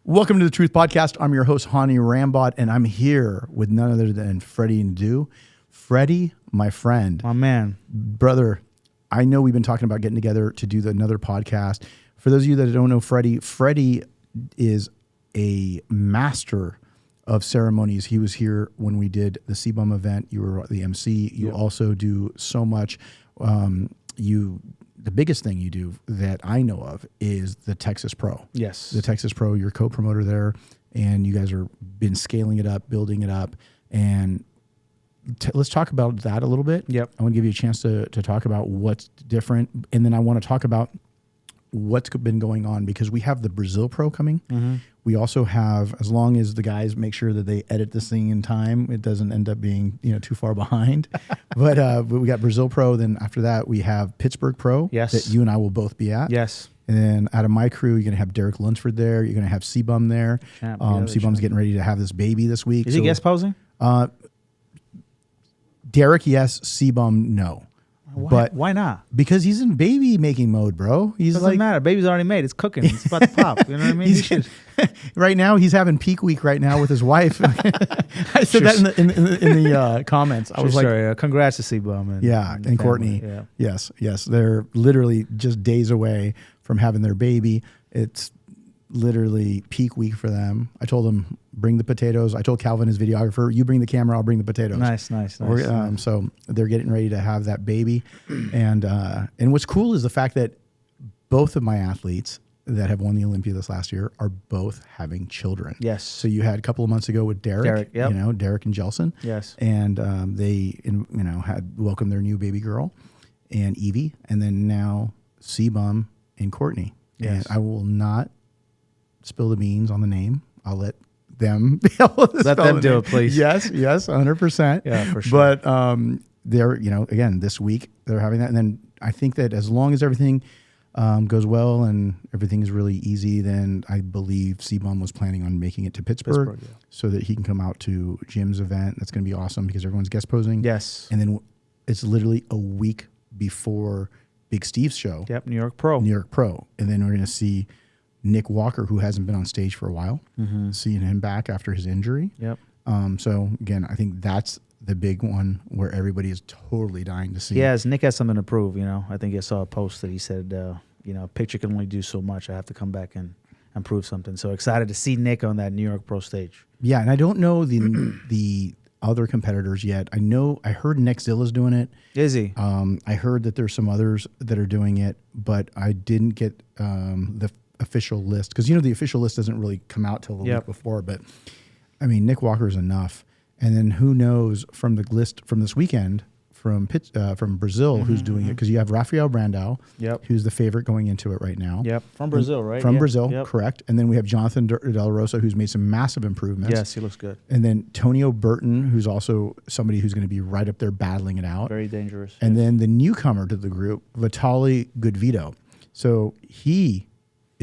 Welcome to the Truth Podcast. I'm your host, Hany Rambod, and I'm here with none other than Freddy and Do. Freddy, my friend. My man. Brother, I know we've been talking about getting together to do another podcast. For those of you that don't know Freddy is a master of ceremonies. He was here when we did the CBUM event. You were the MC. You also do so much. The biggest thing you do that I know of is the Texas Pro. Yes. The Texas Pro, you're co-promoter there, and you guys are been scaling it up, building it up. And let's talk about that a little bit. Yep. I want to give you a chance to talk about what's different. And then I want to talk about what's been going on, because we have the Brazil Pro coming. Mm-hmm. We also have, as long as the guys make sure that they edit this thing in time, it doesn't end up being too far behind. But we got Brazil Pro. Then after that, we have Pittsburgh Pro. Yes. That you and I will both be at. Yes. And then out of my crew, you're going to have Derek Lunsford there. You're going to have CBUM there. CBUM's getting ready to have this baby this week. Is he guest posing? Derek, yes. CBUM, no. Why not? Because he's in baby making mode, bro. Doesn't matter. Baby's already made. It's cooking. It's about to pop. You know what I mean? Right now, he's having peak week right now with his wife. I said that in the comments. I was like, congrats to CBUM and Courtney. Yeah. Yes. They're literally just days away from having their baby. It's literally peak week for them. I told them, bring the potatoes. I told Calvin, his videographer, you bring the camera, I'll bring the potatoes. Nice. So they're getting ready to have that baby. And what's cool is the fact that both of my athletes that have won the Olympia this last year are both having children. Yes. So you had a couple of months ago with Derek, yep. Derek and Jelson. Yes. And they had welcomed their new baby girl and Evie, and then now CBUM and Courtney. Yes. And I will not spill the beans on the name. I'll let them let them do it, please. Yes, 100%. Yeah, for sure. But they're, again, this week they're having that. And then I think that as long as everything goes well and everything is really easy, then I believe CBUM was planning on making it to Pittsburgh so that he can come out to Jim's event. That's going to be awesome because everyone's guest posing. Yes. And then it's literally a week before Big Steve's show. Yep, New York Pro. And then we're going to see Nick Walker, who hasn't been on stage for a while, seeing him back after his injury. Yep. So again, I think that's the big one where everybody is totally dying to see. Yes, Nick has something to prove. I think I saw a post that he said, a picture can only do so much. I have to come back and prove something. So excited to see Nick on that New York Pro stage. Yeah, and I don't know the other competitors yet. I heard Nick Zilla's doing it. Is he? I heard that there's some others that are doing it, but I didn't get the official list, because the official list doesn't really come out till the week before. But I mean, Nick Walker is enough, and then who knows from the list from this weekend from Brazil who's doing it, because you have Rafael Brandao, who's the favorite going into it right now. Yep, from Brazil, right? From Brazil, correct. And then we have Jonathan Del Rosa, who's made some massive improvements. Yes, he looks good. And then Tonio Burton, who's also somebody who's going to be right up there battling it out. Very dangerous. And then the newcomer to the group, Vitaly Goodvito. So he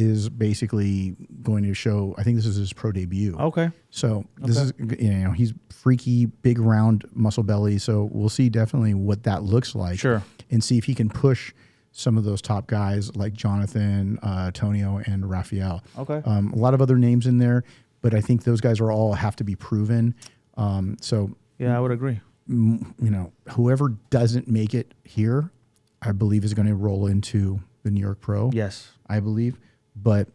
is basically going to show, I think this is his pro debut. Okay. So this is, he's freaky, big, round muscle belly. So we'll see definitely what that looks like. Sure. And see if he can push some of those top guys like Jonathan, Tonio, and Rafael. Okay. A lot of other names in there, but I think those guys have to be proven. Yeah, I would agree. Whoever doesn't make it here, I believe is going to roll into the New York Pro. Yes. I believe. But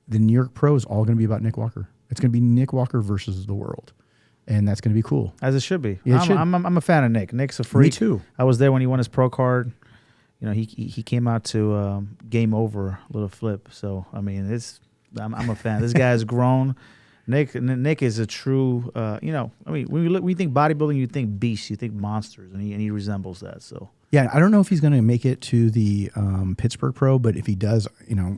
the New York Pro is all going to be about Nick Walker. It's going to be Nick Walker versus the world. And that's going to be cool. As it should be. Yeah, I'm a fan of Nick. Nick's a freak. Me too. I was there when he won his pro card. He came out to Game Over, little flip. So, I mean, I'm a fan. This guy's grown. Nick is a true, when you think bodybuilding, you think beasts, you think monsters, and he resembles that. So. Yeah, I don't know if he's going to make it to the Pittsburgh Pro, but if he does,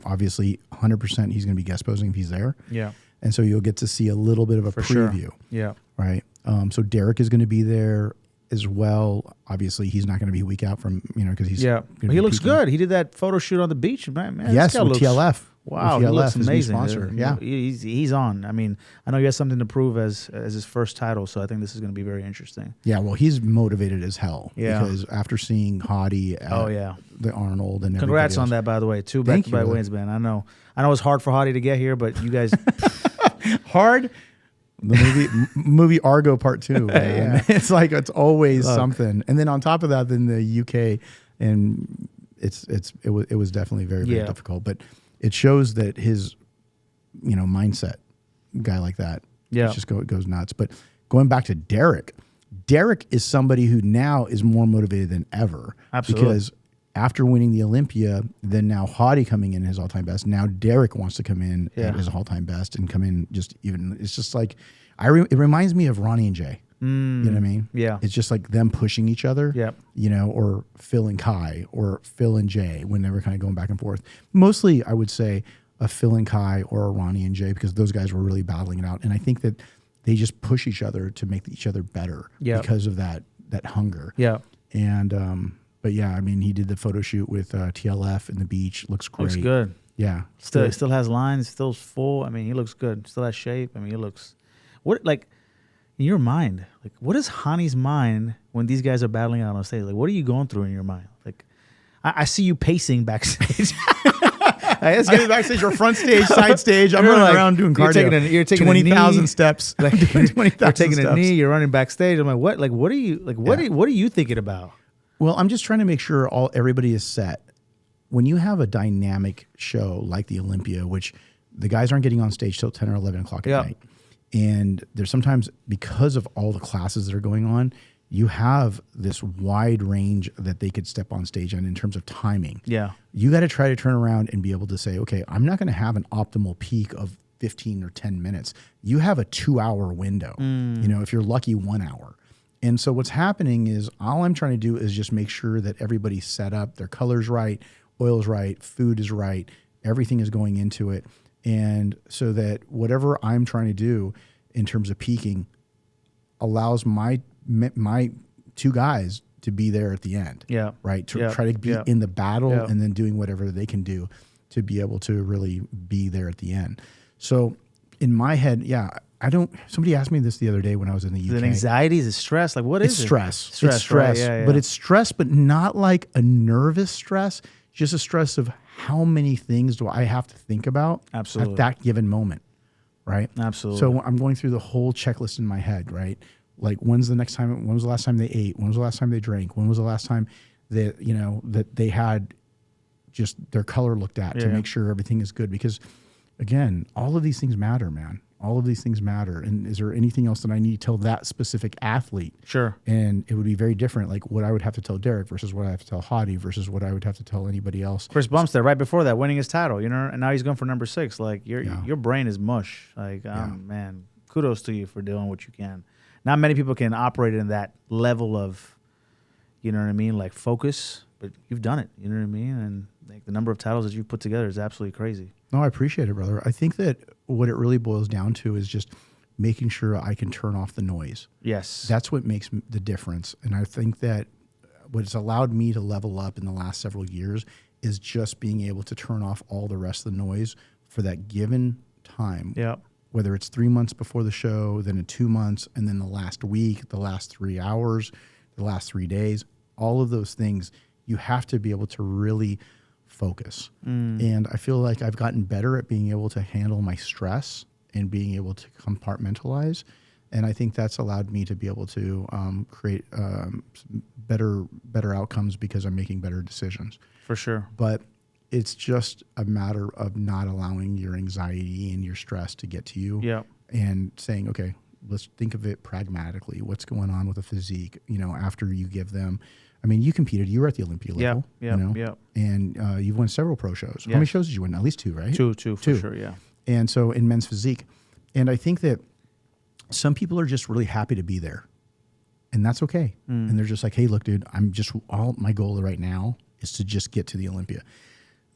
obviously 100% he's going to be guest posing if he's there. Yeah. And so you'll get to see a little bit of a preview. Sure. Yeah. Right. So Derek is going to be there as well. Obviously, he's not going to be a week out from, because he's he looks good. He did that photo shoot on the beach, man. Yes, with TLF. Wow, he looks amazing. Sponsor. Yeah, he's on. I mean, I know he has something to prove as his first title, so I think this is going to be very interesting. Yeah, well, he's motivated as hell. Yeah, because after seeing Hany at the Arnold and congrats on that, by the way. 2 back-to-back wins, man. I know it's hard for Hany to get here, but you guys hard. The movie Argo Part 2. Yeah. It's like it's always something, and then on top of that, then the UK, and it was definitely very difficult, but it shows that his mindset, guy like that, just goes nuts. But going back to Derek is somebody who now is more motivated than ever. Absolutely. Because after winning the Olympia, then now Hany coming in his all-time best. Now Derek wants to come in at his all-time best and come in just even. It's just like it reminds me of Ronnie and Jay. You know what I mean? Yeah. It's just like them pushing each other. Yep. Or Phil and Kai or Phil and Jay when they were kind of going back and forth. Mostly, I would say a Phil and Kai or a Ronnie and Jay because those guys were really battling it out. And I think that they just push each other to make each other better because of that hunger. Yeah. And but yeah, I mean, he did the photo shoot with TLF in the beach. Looks great. Looks good. Yeah. Still has lines. Still full. I mean, he looks good. Still has shape. I mean, he looks in your mind, like, what is Hany's mind when these guys are battling out on stage? Like, what are you going through in your mind? Like, I see you pacing backstage. Let's get backstage or front stage, side stage. I'm running around doing cardio. You're taking 20,000 steps. Like, you're taking a knee. You're running backstage. I'm like, what? Like, what are you? Like, what are you thinking about? Well, I'm just trying to make sure everybody is set. When you have a dynamic show like the Olympia, which the guys aren't getting on stage till 10 or 11 o'clock at night. And there's sometimes, because of all the classes that are going on, you have this wide range that they could step on stage on in terms of timing. Yeah. You got to try to turn around and be able to say, okay, I'm not going to have an optimal peak of 15 or 10 minutes. You have a 2-hour window, if you're lucky, 1 hour. And so what's happening is all I'm trying to do is just make sure that everybody's set up, their color's right, oil's right, food is right, everything is going into it. And so that whatever I'm trying to do in terms of peaking allows my two guys to be there at the end. Yeah. Right. To try to be in the battle and then doing whatever they can do to be able to really be there at the end. So in my head, somebody asked me this the other day when I was in the UK. Is it anxiety? Is it stress? Like, what is it? Stress. It's stress. Right? Yeah. But it's stress, but not like a nervous stress, just a stress of how many things do I have to think about at that given moment, right? Absolutely. So I'm going through the whole checklist in my head, right? Like, when was the last time they ate? When was the last time they drank? When was the last time that they had just their color looked at to make sure everything is good? Because again, all of these things matter, man. All of these things matter. And is there anything else that I need to tell that specific athlete? Sure. And it would be very different, like what I would have to tell Derek versus what I have to tell Hany versus what I would have to tell anybody else. Chris Bumstead, right before that, winning his title, and now he's going for number 6. Like, your brain is mush. Like, man, kudos to you for doing what you can. Not many people can operate in that level of, like focus, but you've done it. You know what I mean? And like the number of titles that you've put together is absolutely crazy. No, I appreciate it, brother. I think that what it really boils down to is just making sure I can turn off the noise. Yes. That's what makes the difference. And I think that what has allowed me to level up in the last several years is just being able to turn off all the rest of the noise for that given time. Yeah. Whether it's 3 months before the show, then in 2 months, and then the last week, the last 3 hours, the last 3 days, all of those things, you have to be able to really focus. And I feel like I've gotten better at being able to handle my stress and being able to compartmentalize. And I think that's allowed me to be able to create better outcomes because I'm making better decisions. For sure. But it's just a matter of not allowing your anxiety and your stress to get to you. Yeah. And saying, okay, let's think of it pragmatically. What's going on with a physique, after you give them. I mean, you competed. You were at the Olympia level. Yeah. And you've won several pro shows. How many shows did you win? At least 2, right? Two, for sure, yeah. And so in men's physique. And I think that some people are just really happy to be there. And that's okay. And they're just like, hey, look, dude, all my goal right now is to just get to the Olympia.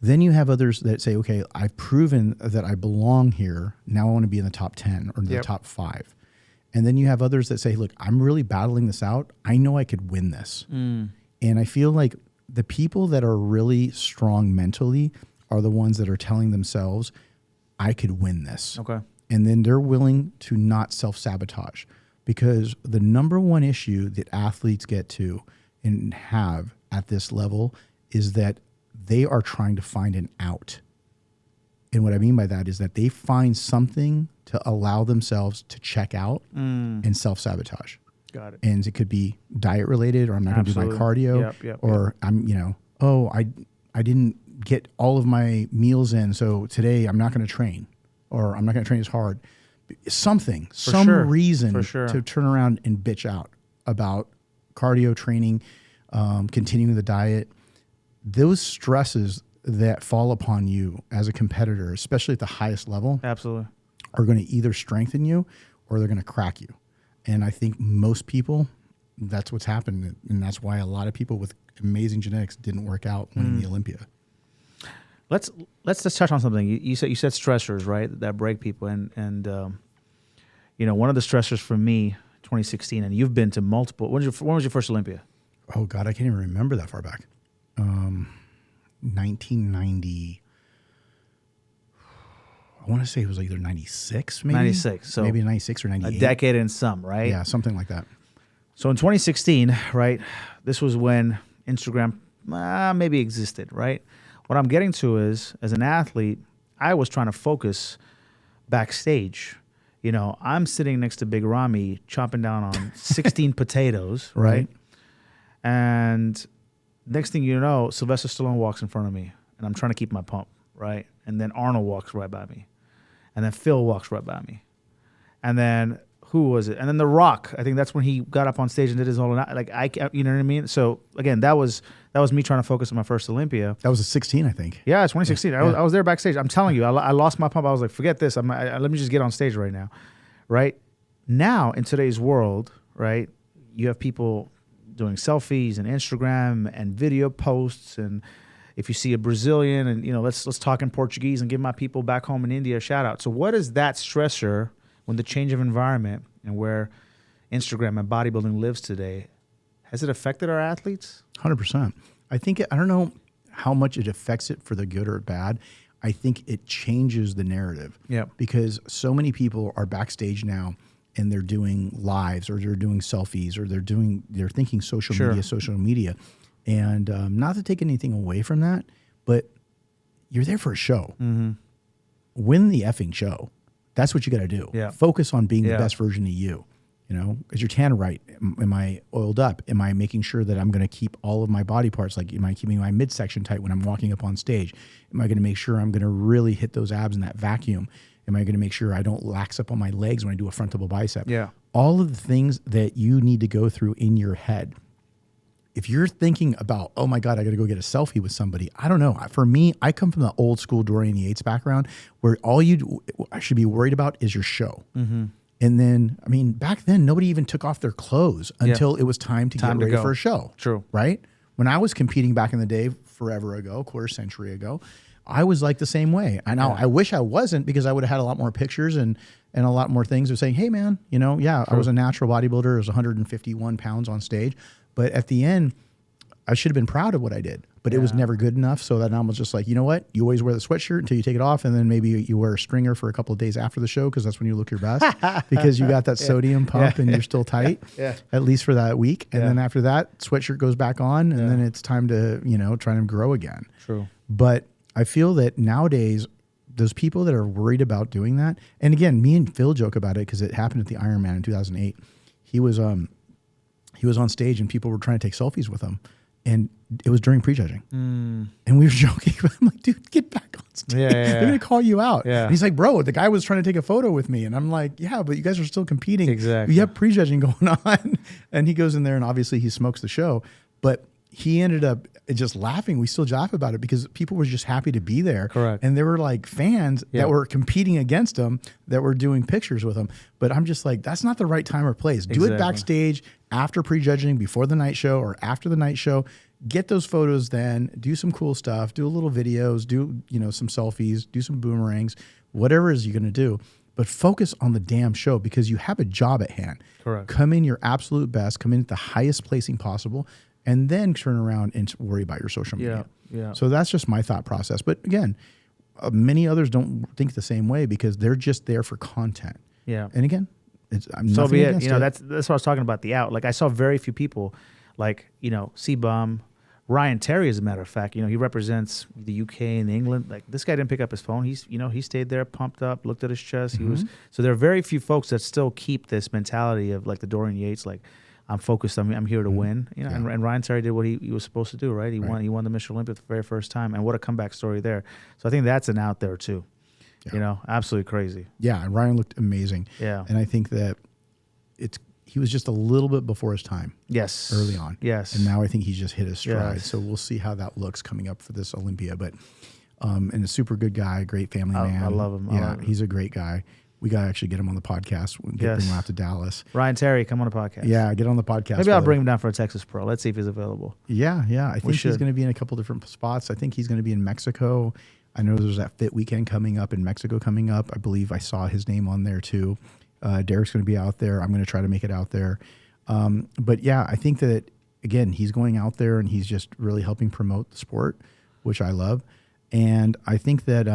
Then you have others that say, okay, I've proven that I belong here. Now I want to be in the top 10 or the top 5. And then you have others that say, look, I'm really battling this out. I know I could win this. And I feel like the people that are really strong mentally are the ones that are telling themselves, I could win this. Okay. And then they're willing to not self-sabotage, because the number one issue that athletes get to and have at this level is that they are trying to find an out. And what I mean by that is that they find something to allow themselves to check out and self-sabotage. Got it. And it could be diet related, or I'm not going to do my cardio, or I'm, I didn't get all of my meals in, so today I'm not going to train, or I'm not going to train as hard. Some reason to turn around and bitch out about cardio training, continuing the diet. Those stresses that fall upon you as a competitor, especially at the highest level, absolutely, are going to either strengthen you or they're going to crack you. And I think most people, that's what's happened, and that's why a lot of people with amazing genetics didn't work out winning the Olympia. Let's just touch on something. You said stressors, right, that break people, and one of the stressors for me, 2016, and you've been to multiple. When was your first Olympia? Oh God, I can't even remember that far back. 1990. I want to say it was either 96, maybe 96. So maybe 96 or 98. A decade and some, right? Yeah, something like that. So in 2016, right, this was when Instagram maybe existed, right? What I'm getting to is, as an athlete, I was trying to focus backstage. I'm sitting next to Big Ramy chopping down on 16 potatoes, right? And next thing you know, Sylvester Stallone walks in front of me, and I'm trying to keep my pump, right? And then Arnold walks right by me. And then Phil walks right by me. And then who was it? And then The Rock. I think that's when he got up on stage and did his whole, you know what I mean? So again, that was me trying to focus on my first Olympia. That was a 16, I think. Yeah, it's 2016. Yeah. I was there backstage. I'm telling you, I lost my pump. I was like, forget this. Let me just get on stage right now, right? Now in today's world, right? You have people doing selfies and Instagram and video posts, and if you see a Brazilian, and let's talk in Portuguese and give my people back home in India a shout out. So what is that stressor when the change of environment and where Instagram and bodybuilding lives today, has it affected our athletes? 100%. I think I don't know how much it affects it for the good or bad. I think it changes the narrative. Yeah. Because so many people are backstage now, and they're doing lives, or they're doing selfies, or they're thinking social media. And not to take anything away from that, but you're there for a show. Mm-hmm. Win the effing show. That's what you got to do. Yeah. Focus on being the best version of you. Is your tan right? Am I oiled up? Am I making sure that I'm going to keep all of my body parts? Like, am I keeping my midsection tight when I'm walking up on stage? Am I going to make sure I'm going to really hit those abs in that vacuum? Am I going to make sure I don't lax up on my legs when I do a front double bicep? Yeah. All of the things that you need to go through in your head. If you're thinking about, oh my God, I got to go get a selfie with somebody. I don't know. For me, I come from the old school Dorian Yates background, where all I should be worried about is your show. Mm-hmm. And then, back then, nobody even took off their clothes until it was time to get ready for a show. True. Right? When I was competing back in the day, forever ago, quarter century ago, I was like the same way. I wish I wasn't, because I would have had a lot more pictures and a lot more things of saying, hey man, I was a natural bodybuilder. I was 151 pounds on stage. But at the end, I should have been proud of what I did, but it was never good enough. So that I was just like, you know what? You always wear the sweatshirt until you take it off. And then maybe you wear a stringer for a couple of days after the show, because that's when you look your best, because you got that sodium pump and you're still tight, at least for that week. And then after that, sweatshirt goes back on, and then it's time to, try to grow again. True. But I feel that nowadays, those people that are worried about doing that, and again, me and Phil joke about it because it happened at the Ironman in 2008. He was on stage and people were trying to take selfies with him, and it was during prejudging. And we were joking. I'm like, dude, get back on stage. They're going to call you out. Yeah. And he's like, bro, the guy was trying to take a photo with me. And I'm like, yeah, but you guys are still competing. Exactly. You have prejudging going on. And he goes in there and obviously he smokes the show. But he ended up just laughing. We still laugh about it because people were just happy to be there. Correct. And there were like fans that were competing against him, that were doing pictures with him. But I'm just like, that's not the right time or place. Do it backstage, after prejudging, before the night show, or after the night show. Get those photos then, do some cool stuff, do a little videos, do some selfies, do some boomerangs, whatever it is you're going to do. But focus on the damn show, because you have a job at hand. Correct. Come in your absolute best, come in at the highest placing possible, and then turn around and worry about your social media. Yeah. So that's just my thought process. But again, many others don't think the same way because they're just there for content. Yeah. And again, I'm So nothing be it. against You know, it. that's what I was talking about, the out. Like I saw very few people, like, you know, C-Bomb, Ryan Terry, as a matter of fact, you know, he represents the UK and England. Like this guy didn't pick up his phone. He's, you know, he stayed there, pumped up, looked at his chest. He was, so there are very few folks that still keep this mentality of like the Dorian Yates, like I'm focused. I'm here to win. You know, and Ryan Terry did what he was supposed to do, right? He won the Mr. Olympia for the very first time, and what a comeback story there. So I think that's an out there too. Yeah. You know, absolutely crazy. Yeah, and Ryan looked amazing. Yeah, and I think that he was just a little bit before his time. Yes, early on. Yes, and now I think he's just hit his stride. Yes. So we'll see how that looks coming up for this Olympia. But and a super good guy, great family man. I love him. Yeah, he's a great guy. We got to actually get him on the podcast. We can bring him out to Dallas. Ryan Terry, come on the podcast. Yeah, get on the podcast. Maybe I'll bring him down for a Texas Pro. Let's see if he's available. Yeah. I think he's going to be in a couple different spots. I think he's going to be in Mexico. I know there's that Fit Weekend coming up in Mexico coming up. I believe I saw his name on there too. Derek's going to be out there. I'm going to try to make it out there. But yeah, I think that, again, he's going out there and he's just really helping promote the sport, which I love. And I think that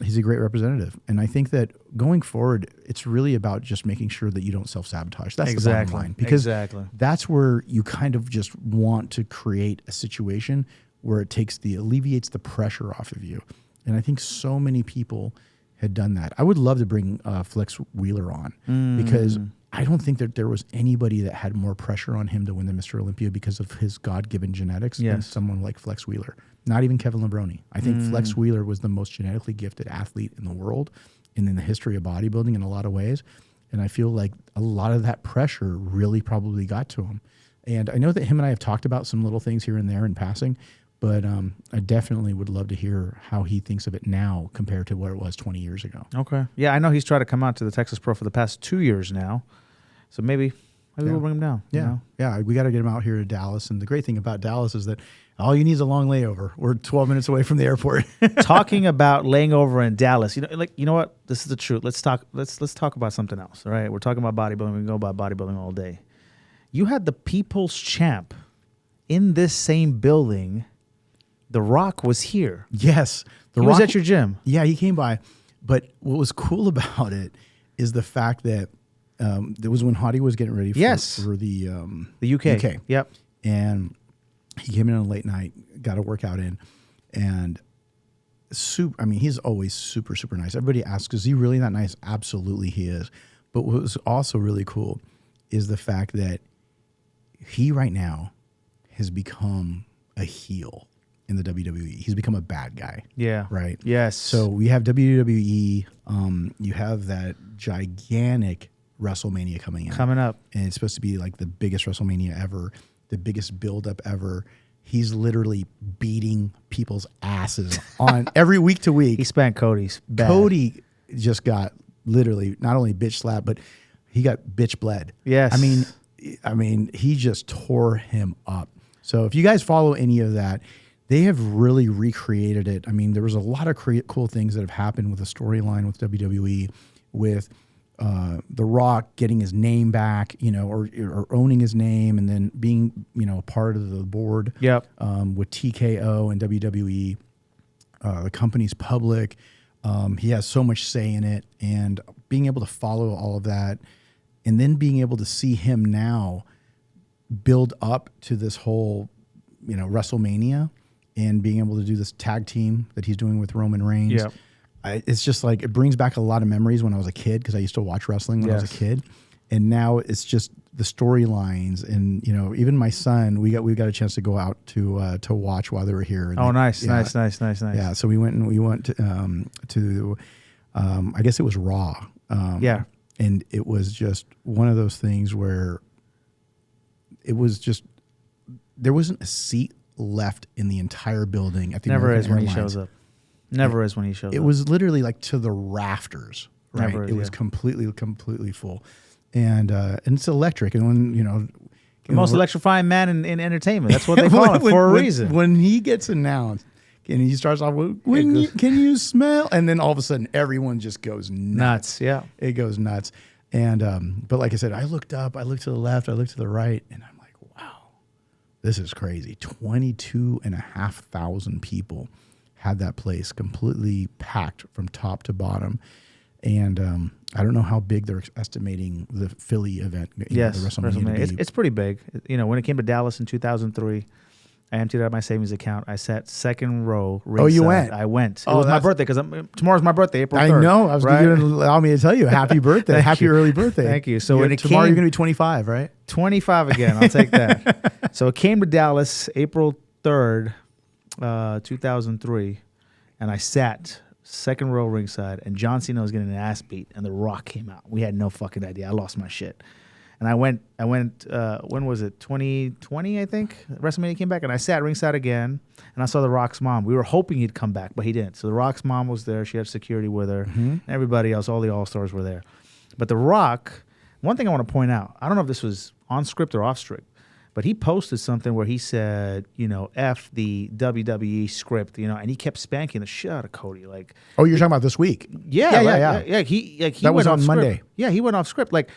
he's a great representative. And I think that going forward, it's really about just making sure that you don't self-sabotage. That's the bottom line. Because that's where you kind of just want to create a situation where it alleviates the pressure off of you. And I think so many people had done that. I would love to bring Flex Wheeler on because I don't think that there was anybody that had more pressure on him to win the Mr. Olympia because of his God-given genetics than someone like Flex Wheeler. Not even Kevin Lebroni. I think Flex Wheeler was the most genetically gifted athlete in the world and in the history of bodybuilding in a lot of ways. And I feel like a lot of that pressure really probably got to him. And I know that him and I have talked about some little things here and there in passing, but I definitely would love to hear how he thinks of it now compared to what it was 20 years ago. Okay. Yeah, I know he's tried to come out to the Texas Pro for the past 2 years now. So maybe we'll bring him down. Yeah. You know? Yeah, we got to get him out here to Dallas. And the great thing about Dallas is that all you need is a long layover. We're 12 minutes away from the airport. Talking about laying over in Dallas, you know what? This is the truth. Let's talk about something else. All right. We're talking about bodybuilding. We can go about bodybuilding all day. You had the People's Champ in this same building. The Rock was here. Yes. He was at your gym. Yeah, he came by. But what was cool about it is the fact that it was when Hany was getting ready for the UK. Yep. And he came in on a late night, got a workout in, and he's always super, super nice. Everybody asks, is he really that nice? Absolutely he is. But what was also really cool is the fact that he right now has become a heel in the WWE. He's become a bad guy. Yeah. Right? Yes. So we have WWE. You have that gigantic WrestleMania coming up. And it's supposed to be like the biggest WrestleMania ever, the biggest buildup ever. He's literally beating people's asses on every week to week. He spanked Cody's bad. Cody just got literally not only bitch slapped, but he got bitch bled. Yes. I mean, he just tore him up. So if you guys follow any of that, they have really recreated it. I mean, there was a lot of cool things that have happened with the storyline with WWE, with The Rock getting his name back, or owning his name, and then being, a part of the board. Yep. With TKO and WWE, the company's public. He has so much say in it, and being able to follow all of that, and then being able to see him now build up to this whole, WrestleMania, and being able to do this tag team that he's doing with Roman Reigns. Yep. It's just like, it brings back a lot of memories when I was a kid, because I used to watch wrestling when I was a kid. And now it's just the storylines, and even my son, we got a chance to go out to watch while they were here. And nice. Yeah, so we went to I guess it was Raw. And it was just one of those things where it was just, there wasn't a seat left in the entire building at the American Airlines. He shows up. Never is when he shows up. It was literally like to the rafters, right? It was completely full. And it's electric. And when, the most electrifying man in entertainment. That's what they call him for a reason. When he gets announced, and he starts off with, can you smell? And then all of a sudden, everyone just goes nuts. Yeah. It goes nuts. And, but like I said, I looked up, I looked to the left, I looked to the right, and I'm like, this is crazy. 22,500 people had that place completely packed from top to bottom. And I don't know how big they're estimating the Philly event. Yes, the WrestleMania. It's pretty big. You know, when it came to Dallas in 2003, I emptied out my savings account. I sat second row. Ringside. Oh, you went? I went. It was my birthday because tomorrow's my birthday, April 3rd. I know. I was going to allow me to tell you, happy birthday, happy early birthday. Thank you. So when tomorrow you're going to be 25, right? 25 again. I'll take that. So it came to Dallas April 3rd, 2003, and I sat second row ringside, and John Cena was getting an ass beat, and The Rock came out. We had no fucking idea. I lost my shit. And I went, when was it? 2020, I think? WrestleMania came back, and I sat ringside again, and I saw The Rock's mom. We were hoping he'd come back, but he didn't. So The Rock's mom was there. She had security with her. And everybody else, all the All-Stars were there. But The Rock, one thing I want to point out, I don't know if this was on script or off script, but he posted something where he said, you know, F the WWE script, you know, and he kept spanking the shit out of Cody. Like, oh, you're talking about this week? Yeah. He that was on off Monday. Script. Yeah, he went off script. Like,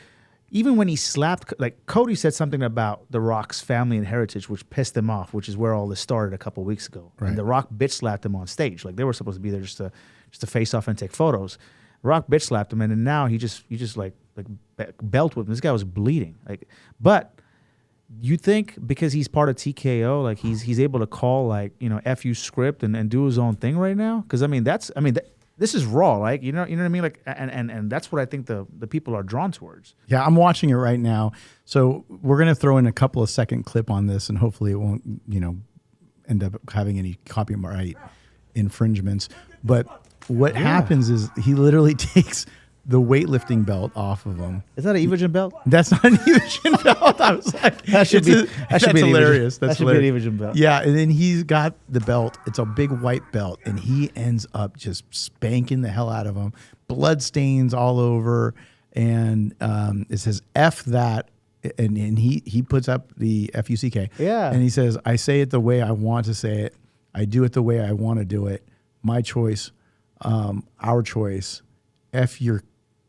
even when he slapped, like Cody said something about The Rock's family and heritage, which pissed him off, which is where all this started a couple of weeks ago. Right. And The Rock bitch slapped him on stage. Like, they were supposed to be there just to face off and take photos. Rock bitch slapped him, and then now he just like belt whipped him. This guy was bleeding. Like, but you think because he's part of TKO, like he's able to call, like, you know, FU script and do his own thing right now? Because this is raw, like, you know what I mean, like, and that's what I think the people are drawn towards. Yeah, I'm watching it right now. So we're gonna throw in a couple of second clip on this, and hopefully it won't, you know, end up having any copyright infringements. But what happens is he literally takes the weightlifting belt off of him. Is that an Evogen belt? That's not an Evogen belt. I was like, that's hilarious. That's be an Evogen belt. Yeah, and then he's got the belt. It's a big white belt, and he ends up just spanking the hell out of him. Blood stains all over, and it says F that, and he puts up the FUCK. Yeah. And he says, I say it the way I want to say it. I do it the way I want to do it. My choice, our choice. F, you're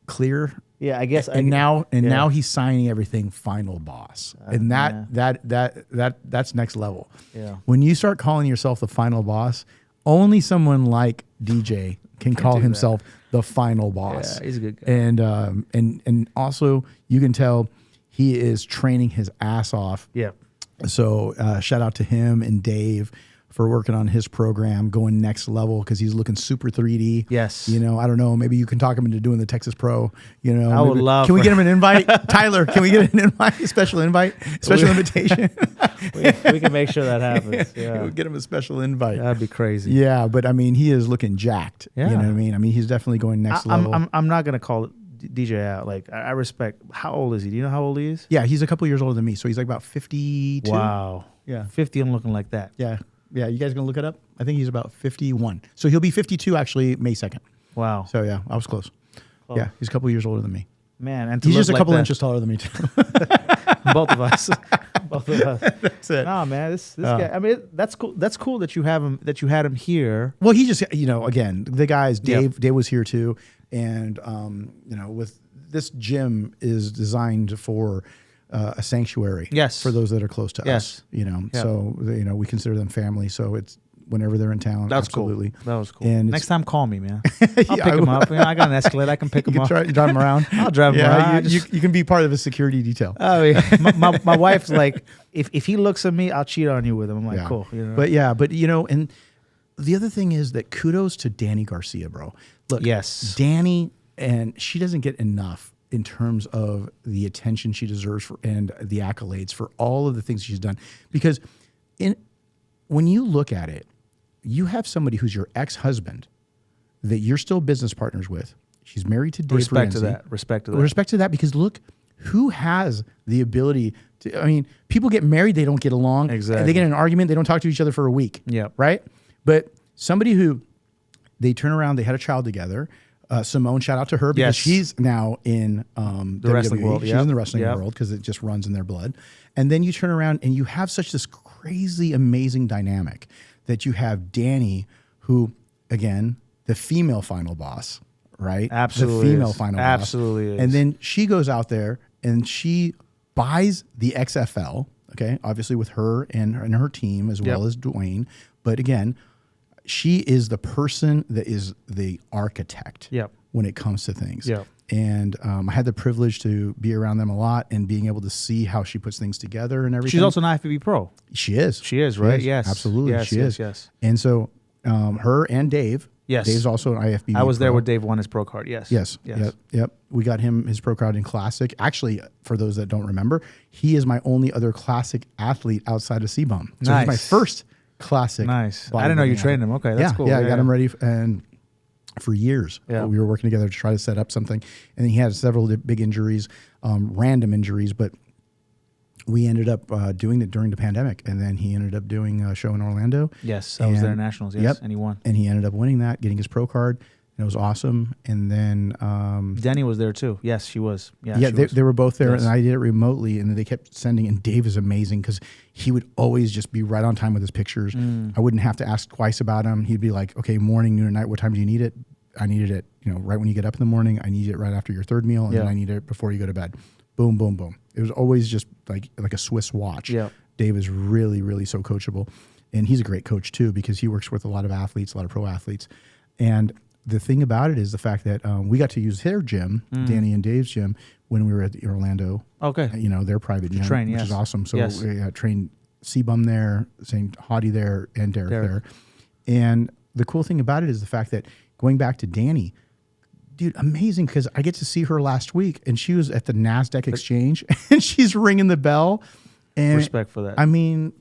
clear. Yeah, I guess. Now he's signing everything final boss. And that's next level. Yeah. When you start calling yourself the final boss, only someone like DJ can call himself the final boss. Yeah, he's a good guy. And also you can tell he is training his ass off. Yeah. So shout out to him and Dave for working on his program, going next level, because he's looking super 3D. Yes. You know, I don't know, maybe you can talk him into doing the Texas Pro. You know, I would love. Can we get him an invite? Tyler, can we get an invite? A special invite? Special invitation? we can make sure that happens. Yeah. We'll get him a special invite. That'd be crazy. Yeah, but I mean, he is looking jacked. Yeah. You know what I mean? I mean, he's definitely going next level. I'm not going to call DJ out. Like, I respect. How old is he? Do you know how old he is? Yeah, he's a couple years older than me. So he's like about 52. Wow. Yeah. 50, I'm looking like that. Yeah. Yeah, you guys gonna look it up? I think he's about 51. So he'll be 52 actually May 2nd. Wow. So yeah, I was close. Yeah, he's a couple years older than me. Man, and he's just a couple inches taller than me too. Both of us. Both of us. That's it. Nah, man, this guy. I mean, that's cool. That's cool that you have him. That you had him here. Well, he just, you know, again, the guys. Dave was here too, and you know, with this gym is designed for a sanctuary. Yes. For those that are close to us. You know, so you know we consider them family. So it's whenever they're in town. That's absolutely cool. That was cool. And next time, call me, man. I'll pick him up. You know, I got an Escalade. I can pick him up. Drive him around. I'll drive him around. You can be part of a security detail. Oh, yeah. my wife's like, if he looks at me, I'll cheat on you with him. I'm like, cool. You know? But you know, and the other thing is that kudos to Dany Garcia, bro. Look, yes, Dany, and she doesn't get enough in terms of the attention she deserves for and the accolades for all of the things she's done. Because when you look at it, you have somebody who's your ex-husband that you're still business partners with. She's married to Dave Respect Ramsey. to that. Respect to that, because look, who has the ability to, I mean, people get married, they don't get along. Exactly. They get in an argument, they don't talk to each other for a week. Yeah. Right? But somebody who, they turn around, they had a child together. Simone, shout out to her because she's now in the wrestling world. She's in the wrestling world because it just runs in their blood. And then you turn around and you have such this crazy, amazing dynamic that you have Dany, who, again, the female final boss, right? Absolutely. The female final boss. Absolutely is. And then she goes out there and she buys the XFL, Okay, obviously with her and her team as well as Dwayne. But again, she is the person that is the architect when it comes to things. And I had the privilege to be around them a lot and being able to see how she puts things together and everything. She's also an IFBB pro. She is. She is, right? Yes. Absolutely. Yes, she is. Yes. And so her and Dave. Yes. Dave's also an IFBB I was pro. there when Dave won his pro card. Yes. Yep. We got him his pro card in Classic. Actually, for those that don't remember, he is my only other Classic athlete outside of CBUM. So he's my first Classic. Nice. I didn't know you trained him. Okay, that's cool. Yeah, I got him ready and for years. Yeah. We were working together to try to set up something. And he had several big injuries, random injuries, but we ended up doing it during the pandemic. And then he ended up doing a show in Orlando. Yes, I was there at Nationals. Yes, and he won. And he ended up winning that, getting his pro card. And it was awesome. And then Dany was there too. Yes, she was. Yeah, they were both there, and I did it remotely. And they kept sending. And Dave is amazing because he would always just be right on time with his pictures. I wouldn't have to ask twice about him. He'd be like, "Okay, morning, noon, and night. What time do you need it? I needed it. Right when you get up in the morning. I need it right after your third meal, and then I need it before you go to bed. Boom, boom, boom. It was always just like a Swiss watch. Yeah. Dave is really, really so coachable, and he's a great coach too because he works with a lot of athletes, a lot of pro athletes, and the thing about it is the fact that we got to use their gym, Dany and Dave's gym, when we were at the Orlando. Okay. Their private gym, train, which is awesome. So we trained CBUM there, same Hany there, and Derek there. And the cool thing about it is the fact that going back to Dany, dude, amazing because I get to see her last week, and she was at the NASDAQ exchange, and she's ringing the bell. And respect for that. I mean,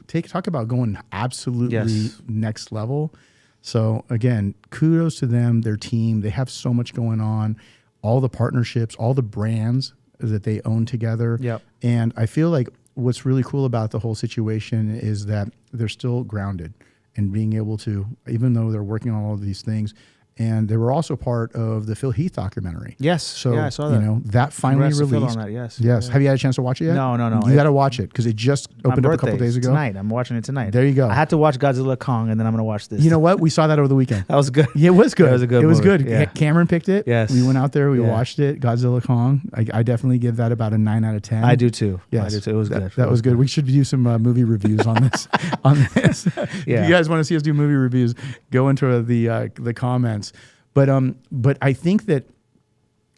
talk about going absolutely next level. So again, kudos to them, their team. They have so much going on, all the partnerships, all the brands that they own together. Yep. And I feel like what's really cool about the whole situation is that they're still grounded and being able to, even though they're working on all of these things, and they were also part of the Phil Heath documentary. Yes. So, I saw that. That finally Congrats to released. Phil on that, yes. Yes. Have you had a chance to watch it yet? No. You got to watch it because it just opened up a couple days ago. Tonight. I'm watching it tonight. There you go. I had to watch Godzilla Kong, and then I'm going to watch this. You know what? We saw that over the weekend. That was good. Yeah, it was good. It was a good It was movie. good. Yeah. Cameron picked it. Yes. We went out there. We watched it. Godzilla Kong. I definitely give that about a 9 out of 10. I do too. Yes. I do too. It was good. That was good. We should do some movie reviews on this. If you guys want to see us do movie reviews, go into the comments. But I think that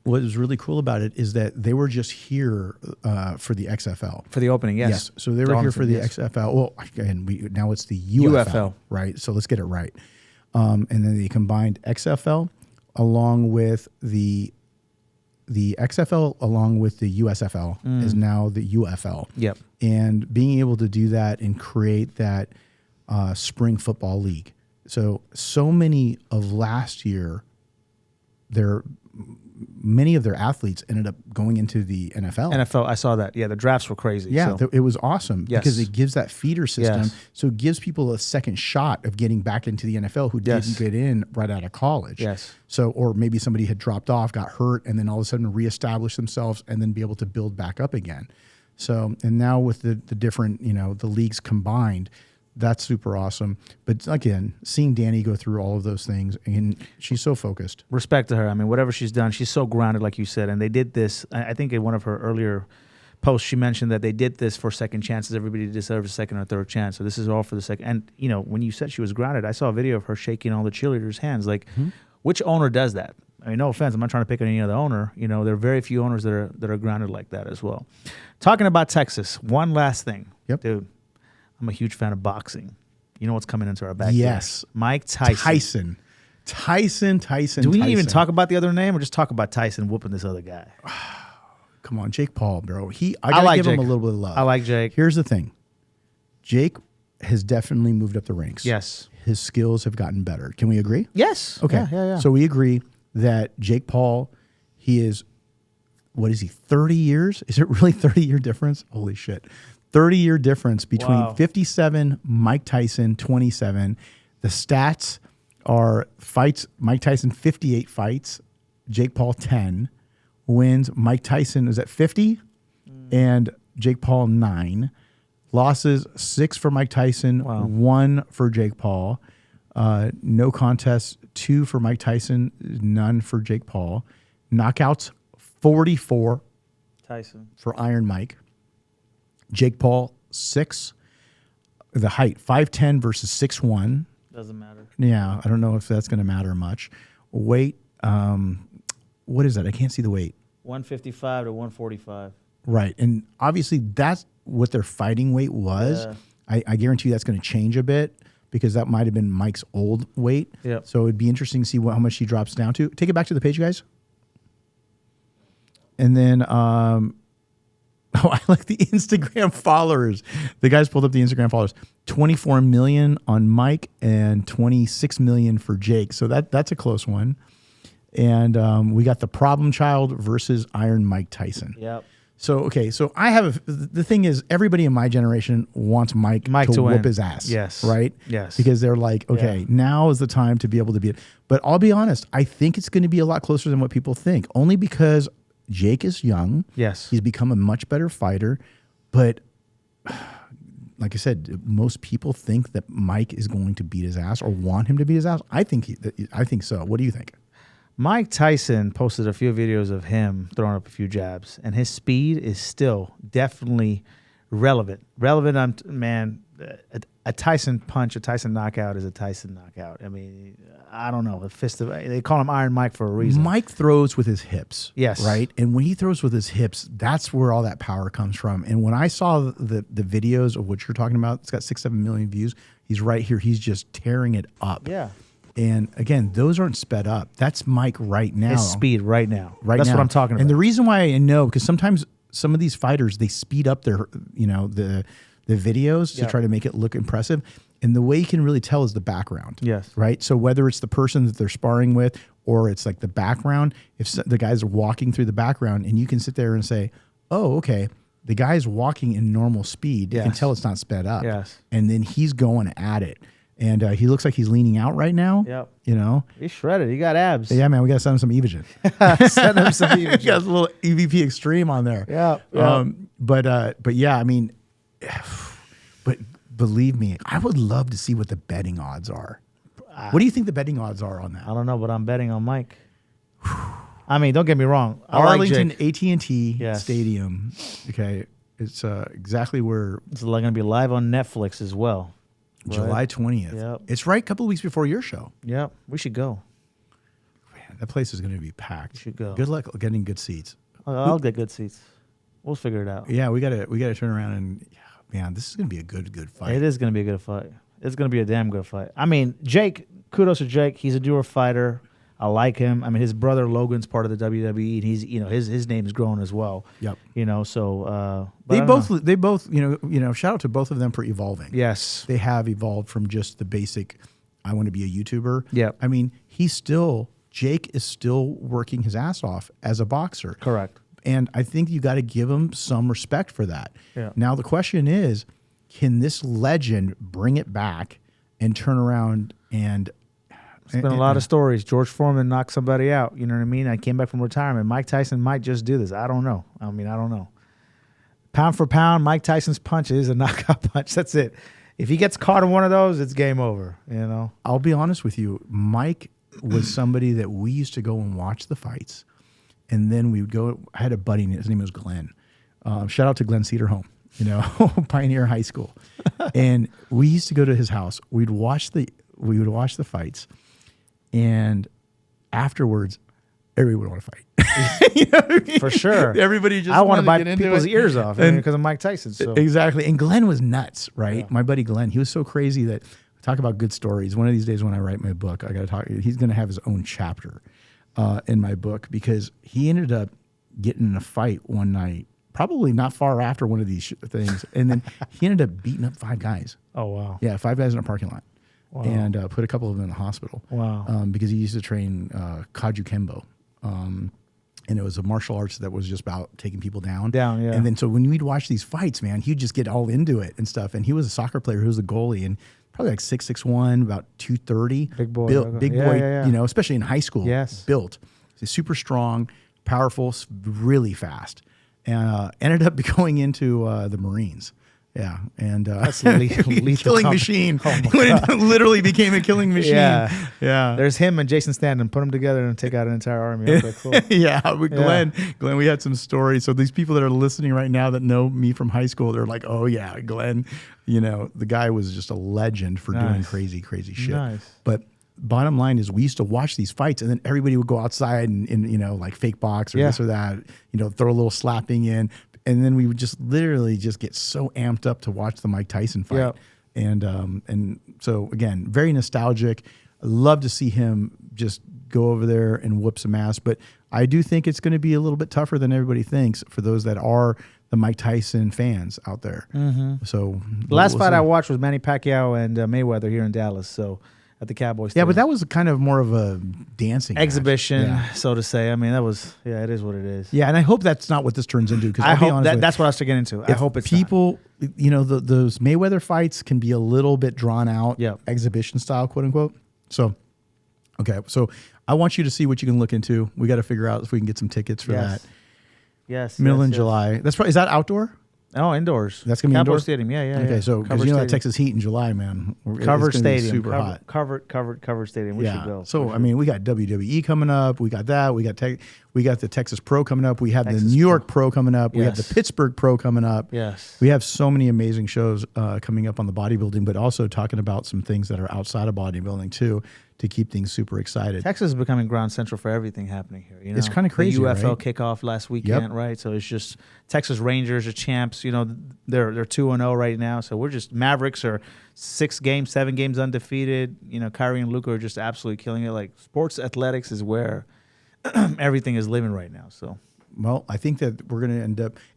what was really cool about it is that they were just here for the XFL. For the opening, yes. So they were here for the XFL. Well, again, now it's the UFL, right? So let's get it right. And then they combined XFL along with the XFL along with the USFL is now the UFL. Yep. And being able to do that and create that spring football league. So many of last year, many of their athletes ended up going into the NFL. NFL, I saw that. Yeah, the drafts were crazy. Yeah, it was awesome because it gives that feeder system. Yes. So it gives people a second shot of getting back into the NFL who didn't get in right out of college. Yes. So, or maybe somebody had dropped off, got hurt, and then all of a sudden reestablished themselves and then be able to build back up again. So, and now with the different, the leagues combined, that's super awesome. But again, seeing Dany go through all of those things, and she's so focused. Respect to her. I mean, whatever she's done, she's so grounded, like you said. And they did this, I think in one of her earlier posts, she mentioned that they did this for second chances. Everybody deserves a second or third chance. So this is all for the second. And, when you said she was grounded, I saw a video of her shaking all the cheerleaders' hands. Like, which owner does that? I mean, no offense, I'm not trying to pick on any other owner. There are very few owners that are grounded like that as well. Talking about Texas, one last thing. Yep. Dude. I'm a huge fan of boxing. You know what's coming into our backyard? Yes. Mike Tyson. Tyson. Do we even talk about the other name or just talk about Tyson whooping this other guy? Come on, Jake Paul, bro. I gotta give him a little bit of love. I like Jake. Here's the thing. Jake has definitely moved up the ranks. Yes. His skills have gotten better. Can we agree? Yes. Okay. Yeah. So we agree that Jake Paul, he is, 30 years? Is it really 30-year difference? Holy shit. 30-year difference between 57, Mike Tyson, 27. The stats are fights, Mike Tyson, 58 fights, Jake Paul, 10. Wins, Mike Tyson is at 50, and Jake Paul, 9. Losses, 6 for Mike Tyson, 1 for Jake Paul. No contests, 2 for Mike Tyson, none for Jake Paul. Knockouts, 44 Tyson for Iron Mike. Jake Paul, 6'6". The height 5'10" versus 6'1". Doesn't matter. Yeah, I don't know if that's going to matter much. Weight, what is that? I can't see the weight. 155 to 145. Right, and obviously that's what their fighting weight was. Yeah. I guarantee you that's going to change a bit because that might have been Mike's old weight. Yep. So it'd be interesting to see how much he drops down to. Take it back to the page, guys. And then, I like the Instagram followers. The guys pulled up the Instagram followers. 24 million on Mike and 26 million for Jake. So that's a close one. And we got the problem child versus Iron Mike Tyson. Yep. So, okay. So the thing is, everybody in my generation wants Mike to whoop his ass. Yes. Right? Yes. Because they're like, okay, now is the time to be able to beat it. But I'll be honest, I think it's going to be a lot closer than what people think. Only because Jake is young. Yes. He's become a much better fighter. But like I said, most people think that Mike is going to beat his ass or want him to beat his ass. I think so. What do you think? Mike Tyson posted a few videos of him throwing up a few jabs, and his speed is still definitely relevant. Man, a Tyson punch, a Tyson knockout is a Tyson knockout. I mean, I don't know. They call him Iron Mike for a reason. Mike throws with his hips. Yes. Right? And when he throws with his hips, that's where all that power comes from. And when I saw the videos of what you're talking about, it's got 6-7 million views. He's right here. He's just tearing it up. Yeah. And again, those aren't sped up. That's Mike right now. His speed right now. That's what I'm talking about. And the reason why I know, because sometimes some of these fighters, they speed up their, the videos to try to make it look impressive. And the way you can really tell is the background. Yes. Right? So whether it's the person that they're sparring with or it's like the background, if the guys are walking through the background and you can sit there and say, oh, okay, the guy's walking in normal speed. You can tell it's not sped up. Yes. And then he's going at it. And he looks like he's leaning out right now. Yep. He's shredded. He got abs. Yeah, man, we got to send him some Evogen. Send him some Evogen. Got a little EVP Extreme on there. Yeah. But yeah, I mean, but believe me, I would love to see what the betting odds are. What do you think the betting odds are on that? I don't know, but I'm betting on Mike. I mean, don't get me wrong. Arlington AT&T Yes. Stadium. Okay, it's exactly where. It's going to be live on Netflix as well. July 20th. Yep. It's right a couple of weeks before your show. Yep. We should go. Man, that place is going to be packed. We should go. Good luck getting good seats. I'll get good seats. We'll figure it out. Yeah, we gotta turn around and man, this is gonna be a good fight. It is gonna be a good fight. It's gonna be a damn good fight. I mean, Jake. Kudos to Jake. He's a newer fighter. I like him. I mean, his brother Logan's part of the WWE, and he's his name's grown as well. Yep. So they both shout out to both of them for evolving. Yes. They have evolved from just the basic I want to be a YouTuber. Yep. I mean, Jake is still working his ass off as a boxer. Correct. And I think you got to give him some respect for that. Yeah. Now the question is, can this legend bring it back and turn around and There's been a lot of stories. George Foreman knocked somebody out. You know what I mean? I came back from retirement. Mike Tyson might just do this. I don't know. I don't know. Pound for pound, Mike Tyson's punch is a knockout punch. That's it. If he gets caught in one of those, it's game over. I'll be honest with you. Mike was somebody that we used to go and watch the fights. And then we would go. I had a buddy, his name was Glenn. Shout out to Glenn Cedarholm, Pioneer High School. And we used to go to his house. We would watch the fights. And afterwards, everybody would want to fight. You know what I mean? For sure. Everybody just I want to bite get people's ears off because of Mike Tyson. So. Exactly. And Glenn was nuts, right? Yeah. My buddy Glenn, he was so crazy that talk about good stories. One of these days when I write my book, I got to talk. He's going to have his own chapter in my book because he ended up getting in a fight one night, probably not far after one of these things. And then he ended up beating up 5 guys. Oh, wow. Yeah, 5 guys in a parking lot. Wow. And put a couple of them in the hospital. Wow. Because he used to train Kaju Kembo. And it was a martial arts that was just about taking people down. Down, yeah. And then so when we'd watch these fights, man, he'd just get all into it and stuff. And he was a soccer player. He was a goalie and probably like 6'1", about 230. Big boy. Big boy, Yeah. Especially in high school. Yes. Built. He's super strong, powerful, really fast. And ended up going into the Marines. Yeah, and That's lethal killing machine. Oh my When God. it literally became a killing machine. Yeah. Yeah. There's him and Jason Stanton. Put them together and take out an entire army. Okay, cool. Yeah, with Glenn, we had some stories. So these people that are listening right now that know me from high school, they're like, "Oh yeah, Glenn, the guy was just a legend for doing crazy shit." Nice. But bottom line is, we used to watch these fights, and then everybody would go outside and like fake box or this or that, throw a little slapping in, and then we would just literally just get so amped up to watch the Mike Tyson fight. Yep. And so again, very nostalgic. I love to see him just go over there and whoop some ass. But I do think it's going to be a little bit tougher than everybody thinks for those that are the Mike Tyson fans out there. Mm-hmm. So the last fight I watched was Manny Pacquiao and Mayweather here in Dallas. So at the Cowboys. Yeah, but that was kind of more of a dancing exhibition, match. so to say. I mean, that was it is what it is. Yeah, and I hope that's not what this turns into. Because I hope that's what I was getting into. I hope it's people. Not. Those Mayweather fights can be a little bit drawn out, exhibition style, quote unquote. So, okay, so I want you to see what you can look into. We got to figure out if we can get some tickets for that. Yes, middle in July. That's probably, is that outdoor? Oh, indoors. That's gonna be Cowboy indoor Stadium. Yeah. Okay, so because that Texas heat in July, man, covered stadium, super hot, covered stadium. We should go. So I mean, we got WWE coming up. We got that. We got the Texas Pro coming up. We have the New York Pro coming up. We have the Pittsburgh Pro coming up. Yes, we have so many amazing shows coming up on the bodybuilding, but also talking about some things that are outside of bodybuilding too, to keep things super excited. Texas is becoming ground central for everything happening here. It's kind of crazy. The UFL right? kickoff last weekend, right? So it's just Texas Rangers are champs. They're 2-0 right now. So we're just Mavericks are 7 games undefeated. Kyrie and Luka are just absolutely killing it. Like sports athletics is where everything is living right now. So. Well, I think that we're going to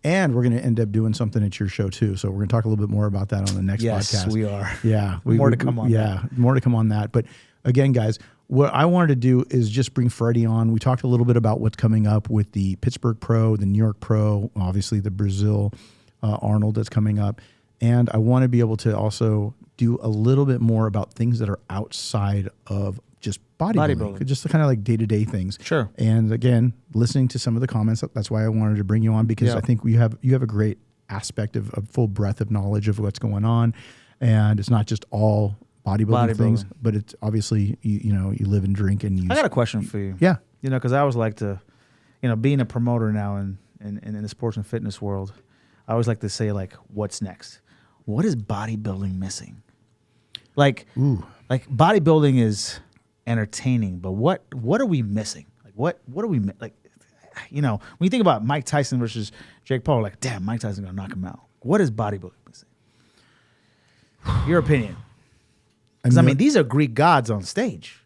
end up doing something at your show too. So we're going to talk a little bit more about that on the next podcast. Yes, we are. Yeah, more to come on. Yeah, more to come on that. But again, guys, what I wanted to do is just bring Freddy on. We talked a little bit about what's coming up with the Pittsburgh Pro, the New York Pro, obviously the Brazil Arnold that's coming up, and I want to be able to also do a little bit more about things that are outside of just bodybuilding. Just the kind of like day-to-day things. Sure. And again, listening to some of the comments, that's why I wanted to bring you on, because I think you have a great aspect of a full breadth of knowledge of what's going on, and it's not just all bodybuilding things, but it's obviously you live and drink and use. I got a question for you. Yeah. Because I always like to, being a promoter now in the sports and fitness world, I always like to say, like, what's next? What is bodybuilding missing? Like bodybuilding is entertaining, but what are we missing? Like what are we like? When you think about Mike Tyson versus Jake Paul, like, damn, Mike Tyson gonna knock him out. What is bodybuilding missing? Your opinion? Because these are Greek gods on stage,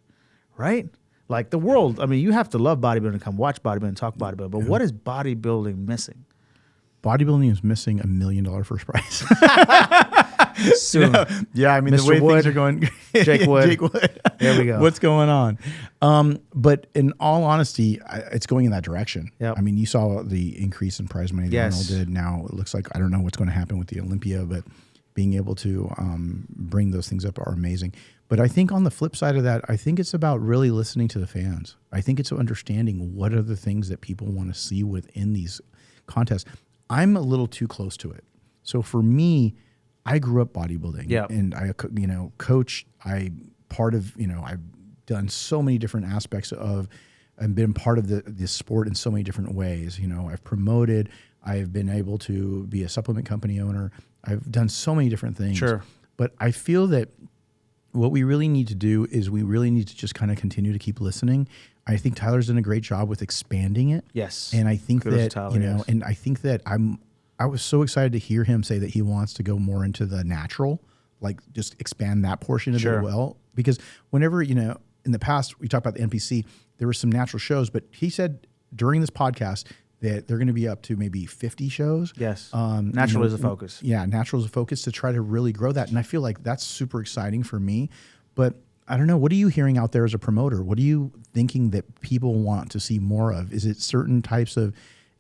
right? Like the world. You have to love bodybuilding and come watch bodybuilding and talk bodybuilding. But what is bodybuilding missing? Bodybuilding is missing $1 million first prize. Soon. Yeah, Mr. the way Wood, things are going. Jake Wood. Jake Wood. There we go. What's going on? But in all honesty, it's going in that direction. Yep. You saw the increase in prize money that Arnold did. Now it looks like, I don't know what's going to happen with the Olympia, but being able to bring those things up are amazing. But I think on the flip side of that, I think it's about really listening to the fans. I think it's understanding what are the things that people want to see within these contests. I'm a little too close to it. So for me, I grew up bodybuilding, and I, coach. I've done so many different aspects of, and been part of this sport in so many different ways. I've promoted. I've been able to be a supplement company owner. I've done so many different things. Sure. But I feel that what we really need to do is we really need to just kind of continue to keep listening. I think Tyler's done a great job with expanding it. Yes. And I think Kudos that, to Tyler, and I think that I was so excited to hear him say that he wants to go more into the natural, like just expand that portion of it well. Because whenever, in the past, we talked about the NPC, there were some natural shows, but he said during this podcast that they're going to be up to maybe 50 shows. Yes. Natural is a focus. Yeah, natural is a focus to try to really grow that. And I feel like that's super exciting for me. But I don't know, what are you hearing out there as a promoter? What are you thinking that people want to see more of? Is it certain types of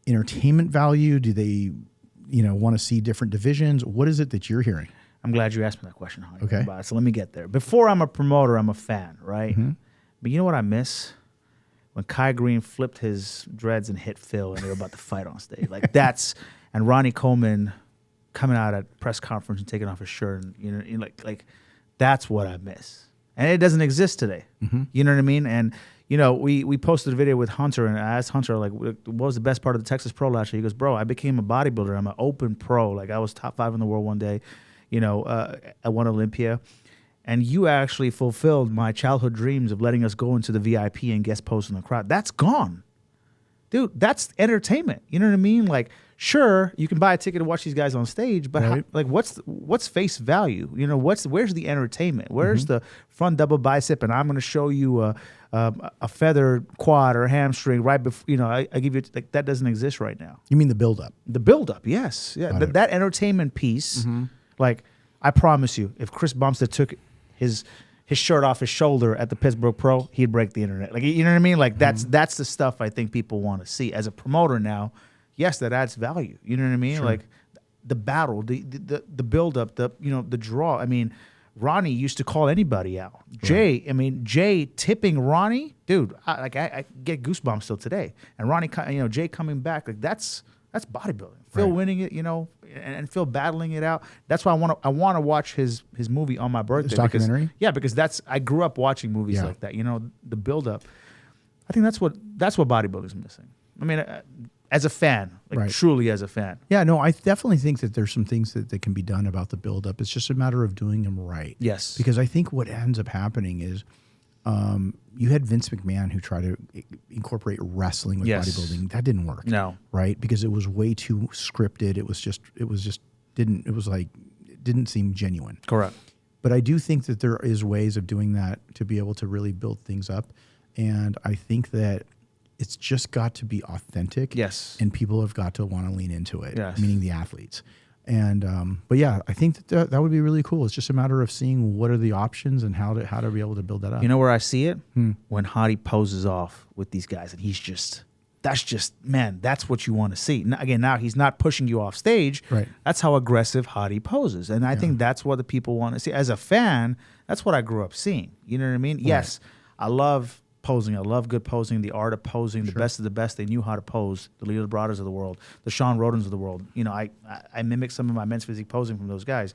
entertainment value? Do they, want to see different divisions? What is it that you're hearing? I'm glad you asked me that question, Hany. Okay. So let me get there. Before I'm a promoter, I'm a fan, right? Mm-hmm. But you know what I miss? When Kai Green flipped his dreads and hit Phil and they were about to fight on stage. Like and Ronnie Coleman coming out at press conference and taking off his shirt, and like that's what I miss, and it doesn't exist today. You know what I mean? And we posted a video with Hunter, and I asked Hunter, like, what was the best part of the Texas Pro last year? He goes, bro, I became a bodybuilder. I'm an open pro. Like, I was top 5 in the world one day, at one Olympia. And you actually fulfilled my childhood dreams of letting us go into the VIP and guest post in the crowd. That's gone. Dude, that's entertainment. You know what I mean? Like, sure, you can buy a ticket to watch these guys on stage, but what's face value? Where's the entertainment? Where's the front double bicep? And I'm going to show you a feather quad or hamstring right before. I give you like that doesn't exist right now. You mean the build-up? The build-up, yes, yeah. That entertainment piece, like I promise you, if Chris Bumstead took his shirt off his shoulder at the Pittsburgh Pro, he'd break the internet. Like, you know what I mean? Like that's the stuff I think people want to see as a promoter now. Yes, that adds value. You know what I mean? Sure. Like the battle, the build up, the draw. I mean, Ronnie used to call anybody out. Right. Jay tipping Ronnie, dude. I get goosebumps still today. And Ronnie, Jay coming back, like that's bodybuilding. Phil winning it, and Phil battling it out. That's why I want to watch his movie on my birthday. His documentary? Because I grew up watching movies like that. The build up. I think that's what bodybuilding is missing. I mean, as a fan, truly as a fan. Yeah, no, I definitely think that there's some things that can be done about the build up. It's just a matter of doing them right. Yes. Because I think what ends up happening is you had Vince McMahon who tried to incorporate wrestling with bodybuilding. That didn't work. No. Right? Because it was way too scripted. It didn't seem genuine. Correct. But I do think that there is ways of doing that to be able to really build things up. And I think that it's just got to be authentic. Yes. And people have got to want to lean into it, yes. Meaning the athletes. And but yeah, I think that would be really cool. It's just a matter of seeing what are the options and how to be able to build that up. You know where I see it? When Hany poses off with these guys, and that's what you want to see. Now he's not pushing you off stage. Right. That's how aggressive Hany poses, and I think that's what the people want to see. As a fan, that's what I grew up seeing. You know what I mean? Right. Yes, I love posing. I love good posing, the art of posing, the best of the best. They knew how to pose. The Leo Bradas of the world, the Sean Rodens of the world. I mimic some of my men's physique posing from those guys.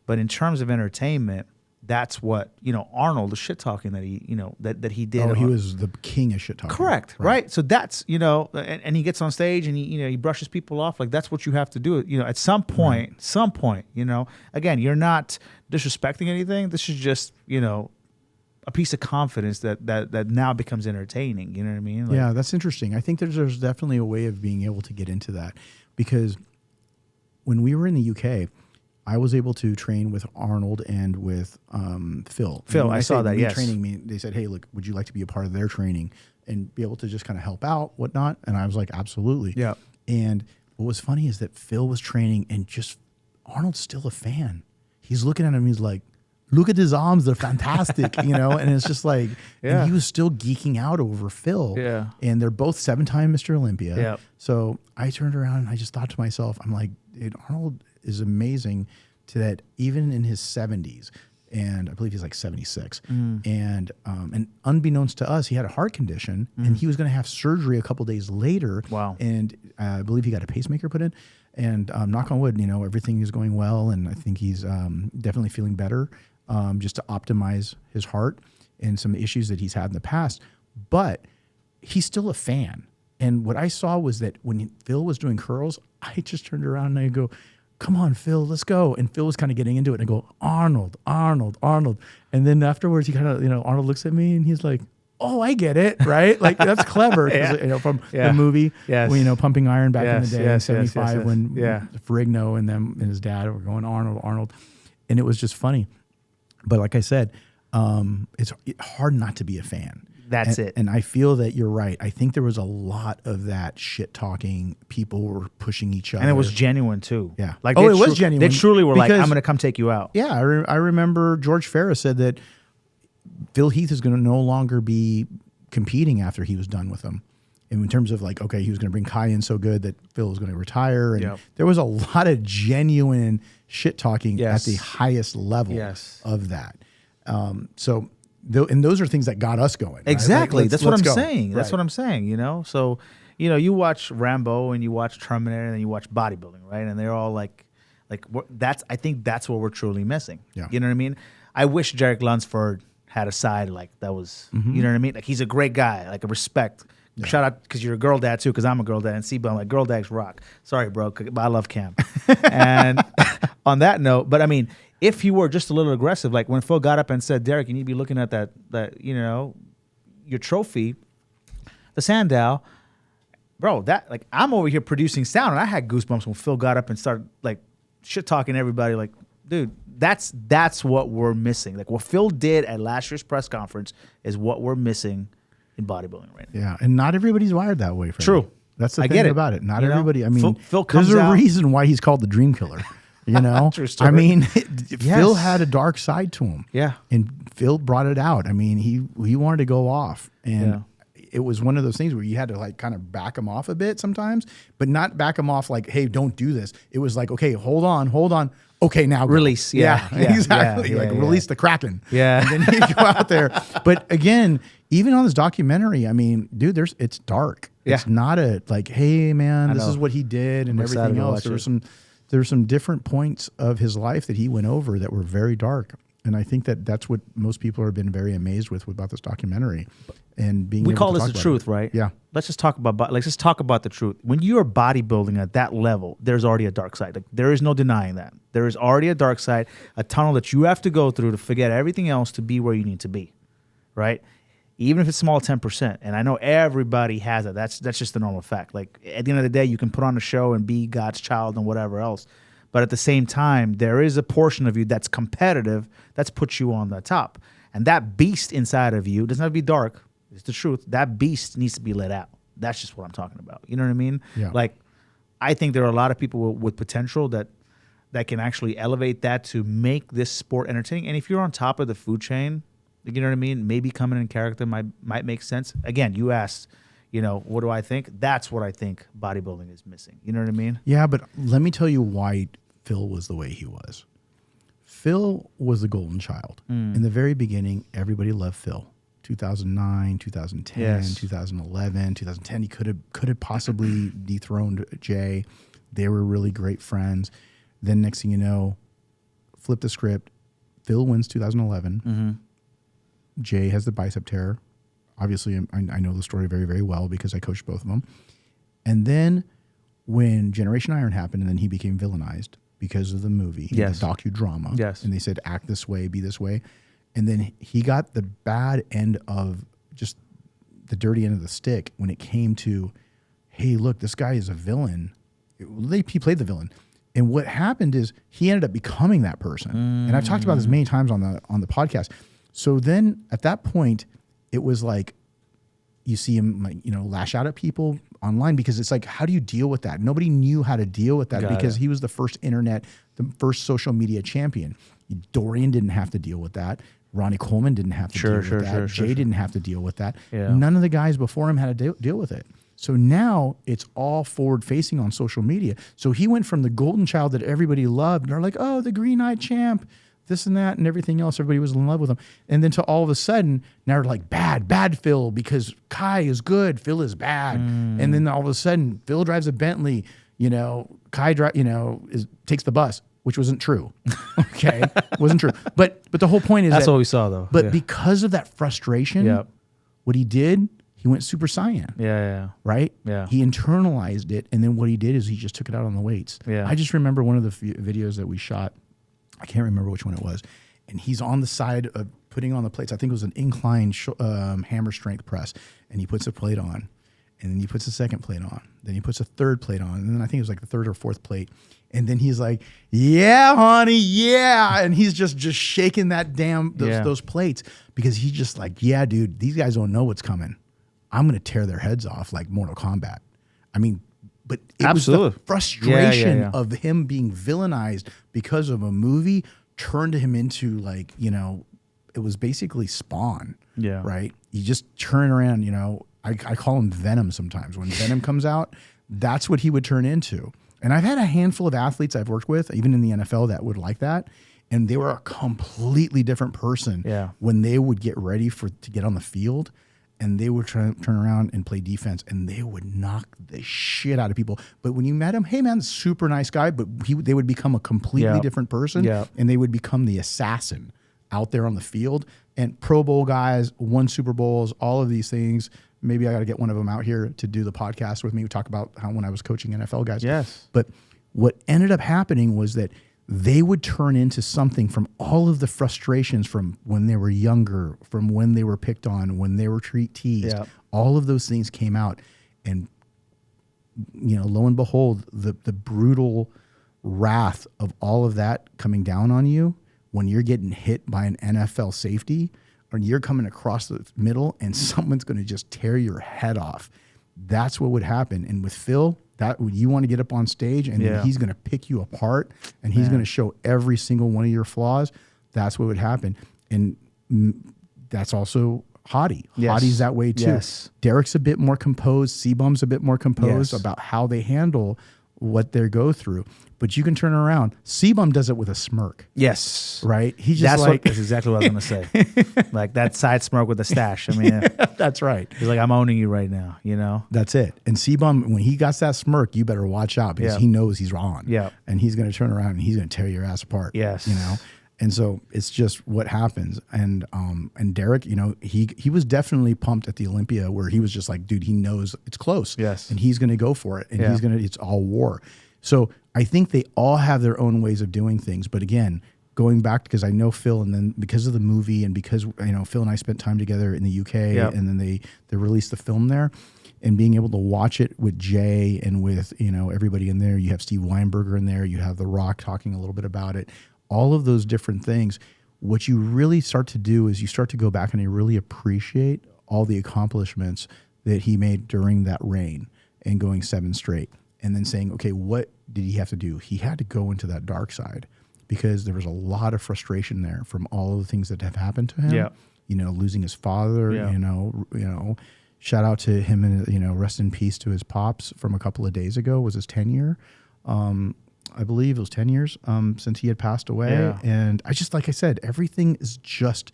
But in terms of entertainment, that's what, Arnold, the shit talking that he, that he did. Oh, he was the king of shit talking. Correct. Right. So that's, and he gets on stage and he brushes people off. Like that's what you have to do. At some point, again, you're not disrespecting anything. This is just, a piece of confidence that now becomes entertaining. You know what I mean? Yeah, that's interesting. I think there's definitely a way of being able to get into that, because when we were in the UK, I was able to train with Arnold and with Phil. I saw that. Yes. Training me, they said, "Hey, look, would you like to be a part of their training and be able to just kind of help out, whatnot?" And I was like, "Absolutely." Yeah. And what was funny is that Phil was training, and just Arnold's still a fan. He's looking at him. He's like, "Look at his arms; they're fantastic," And it's just like, and he was still geeking out over Phil. Yeah. And they're both 7-time Mr. Olympia. Yeah. So I turned around and I just thought to myself, I'm like, dude, Arnold is amazing to that even in his 70s, and I believe he's like 76. And unbeknownst to us, he had a heart condition, and he was going to have surgery a couple days later. Wow. And I believe he got a pacemaker put in. And knock on wood, everything is going well, and I think he's definitely feeling better. Just to optimize his heart and some issues that he's had in the past. But he's still a fan. And what I saw was that when Phil was doing curls, I just turned around and I go, "Come on, Phil, let's go." And Phil was kind of getting into it, and I go, "Arnold, Arnold, Arnold." And then afterwards, he kind of, Arnold looks at me and he's like, "Oh, I get it," right? Like, that's clever, from the movie, when, Pumping Iron back in the day, in 75, when Ferrigno and them and his dad were going, "Arnold, Arnold." And it was just funny. But like I said, it's hard not to be a fan. That's it. And I feel that you're right. I think there was a lot of that shit talking. People were pushing each other. And it was genuine too. Yeah. Like, it was genuine. They truly were like, "I'm going to come take you out." Yeah. I remember George Farah said that Phil Heath is going to no longer be competing after he was done with him. And in terms of like, okay, he was going to bring Kai in so good that Phil was going to retire. And there was a lot of genuine shit talking at the highest level of that. So those are things that got us going. Exactly. Right? That's what I'm saying. That's what I'm saying, So, you watch Rambo and you watch Terminator and you watch bodybuilding, right? And they're all like Like I think that's what we're truly missing. Yeah. You know what I mean? I wish Jarek Lunsford had a side like that was, you know what I mean? Like he's a great guy, like a respect. Yeah. Shout out, because you're a girl dad too, because I'm a girl dad, and C-Bell, like girl dads rock. Sorry, bro, but I love Cam. And on that note, but I mean, if you were just a little aggressive, like when Phil got up and said, Derek, you need to be looking at that you know, your trophy, the Sandow, bro, that, like, I'm over here producing sound, and I had goosebumps when Phil got up and started like shit talking everybody. Like, dude, that's what we're missing. Like what Phil did at last year's press conference is what we're missing in bodybuilding right now. Yeah, and not everybody's wired that way. Freddy. True. That's the thing about it. Not everybody. I mean, Phil comes there's a out, reason why he's called the Dream Killer. You know, True story. I mean, Yes. Phil had a dark side to him. Yeah, and Phil brought it out. I mean, he wanted to go off, and it was one of those things where you had to like kind of back him off a bit sometimes, but not back him off like, hey, don't do this. It was like, okay, hold on. Okay, now go. Release. Yeah, exactly. Yeah, release the Kraken. Yeah. And then you go out there. But again, even on this documentary, I mean, dude, it's dark. Yeah. It's not a like, hey man, this is what he did and everything else. There were some different points of his life that he went over that were very dark. And I think that's what most people have been very amazed with about this documentary. And being we able call to this talk the about truth, it. right? Yeah. Let's just talk about the truth. When you're bodybuilding at that level, there's already a dark side. Like there is no denying that. There is already a dark side, a tunnel that you have to go through to forget everything else to be where you need to be, right? Even if it's small, 10%. And I know everybody has it. That's just the normal fact. Like at the end of the day, you can put on a show and be God's child and whatever else. But at the same time, there is a portion of you that's competitive that's puts you on the top. And that beast inside of you doesn't have to be dark. It's the truth. That beast needs to be let out. That's just what I'm talking about. You know what I mean? Yeah. Like, I think there are a lot of people with potential that can actually elevate that to make this sport entertaining. And if you're on top of the food chain, you know what I mean? Maybe coming in character might make sense. Again, you asked, you know, what do I think? That's what I think bodybuilding is missing. You know what I mean? Yeah, but let me tell you why Phil was the way he was. Phil was the golden child. In the very beginning, everybody loved Phil. 2009, 2010, 2011, 2010, he could have possibly dethroned Jay. They were really great friends. Then next thing you know, flip the script. Phil wins 2011. Jay has the bicep tear. Obviously, I know the story very, very well because I coached both of them. And then when Generation Iron happened and then he became villainized because of the movie, the docudrama. Yes. And they said, act this way, be this way. And then he got the bad end of just the dirty end of the stick when it came to, hey, look, this guy is a villain. He played the villain. And what happened is he ended up becoming that person. And I've talked about this many times on the podcast. So then at that point, it was like you see him, like, you know, lash out at people online because it's like, how do you deal with that? Nobody knew how to deal with that because he was the first internet, the first social media champion. Dorian didn't have to deal with that. Ronnie Coleman didn't have to deal with that. Jay didn't have to deal with that. Yeah. None of the guys before him had to deal with it. So now it's all forward facing on social media. So he went from the golden child that everybody loved. And they're like, oh, the green-eyed champ, this and that and everything else. Everybody was in love with him. And then to all of a sudden, now they're like, bad Phil, because Kai is good, Phil is bad. And then all of a sudden, Phil drives a Bentley, you know, Kai takes the bus, which wasn't true. Okay, wasn't true. But the whole point is that's what we saw though. But because of that frustration, what he did, he went Super Saiyan. Right? Yeah. He internalized it, and then what he did is he just took it out on the weights. Yeah. I just remember one of the videos that we shot. I can't remember which one it was. And he's on the side of putting on the plates. I think it was an incline hammer strength press. And he puts a plate on. And then he puts a second plate on. Then he puts a third plate on. And then I think it was like the third or fourth plate. And then he's like, yeah, honey, yeah. And he's just shaking that those plates because he's just like, yeah, dude, these guys don't know what's coming. I'm going to tear their heads off like Mortal Kombat. I mean, but it was the frustration of him being villainized because of a movie turned him into, like, you know, it was basically Spawn. Yeah. Right? You just turn around, you know, I call him Venom sometimes. When Venom comes out, that's what he would turn into. And I've had a handful of athletes I've worked with, even in the NFL, that would like that. And they were a completely different person when they would get ready to get on the field. and they would turn around and play defense, and they would knock the shit out of people. But when you met him, hey man, super nice guy, but they would become a completely different person, and they would become the assassin out there on the field. And Pro Bowl guys, won Super Bowls, all of these things. Maybe I got to get one of them out here to do the podcast with me. We talk about how when I was coaching NFL guys. Yes. But what ended up happening was that they would turn into something from all of the frustrations from when they were younger, from when they were picked on, when they were teased. All of those things came out, and lo and behold, the brutal wrath of all of that coming down on you when you're getting hit by an NFL safety, or you're coming across the middle and someone's going to just tear your head off. That's what would happen. And with Phil, that you want to get up on stage and then he's going to pick you apart, and he's going to show every single one of your flaws. That's what would happen. And that's also Hany. Hady's that way too. Derek's a bit more composed. C-Bum's a bit more composed about how they handle what they go through. But you can turn around. C-Bum does it with a smirk. Yes. Right? He just that's exactly what I was going to say. Like that side smirk with the stash. I mean, that's right. He's like, I'm owning you right now, That's it. And C-Bum, when he got that smirk, you better watch out, because he knows he's on. Yeah. And he's going to turn around and he's going to tear your ass apart. Yes. And so it's just what happens. And Derek, he was definitely pumped at the Olympia, where he was just like, dude, he knows it's close. Yes. And he's going to go for it. And it's all war. So I think they all have their own ways of doing things. But again, going back, because I know Phil, and then because of the movie, and because Phil and I spent time together in the UK, and then they released the film there, and being able to watch it with Jay and with everybody in there. You have Steve Weinberger in there. You have The Rock talking a little bit about it. All of those different things. What you really start to do is you start to go back and you really appreciate all the accomplishments that he made during that reign and going 7 straight. And then saying, okay, what did he have to do? He had to go into that dark side, because there was a lot of frustration there from all of the things that have happened to him. Yeah. Losing his father, shout out to him, and, rest in peace to his pops from a couple of days ago was his 10-year. I believe it was 10 years since he had passed away. Yeah. And I just, like I said, everything is just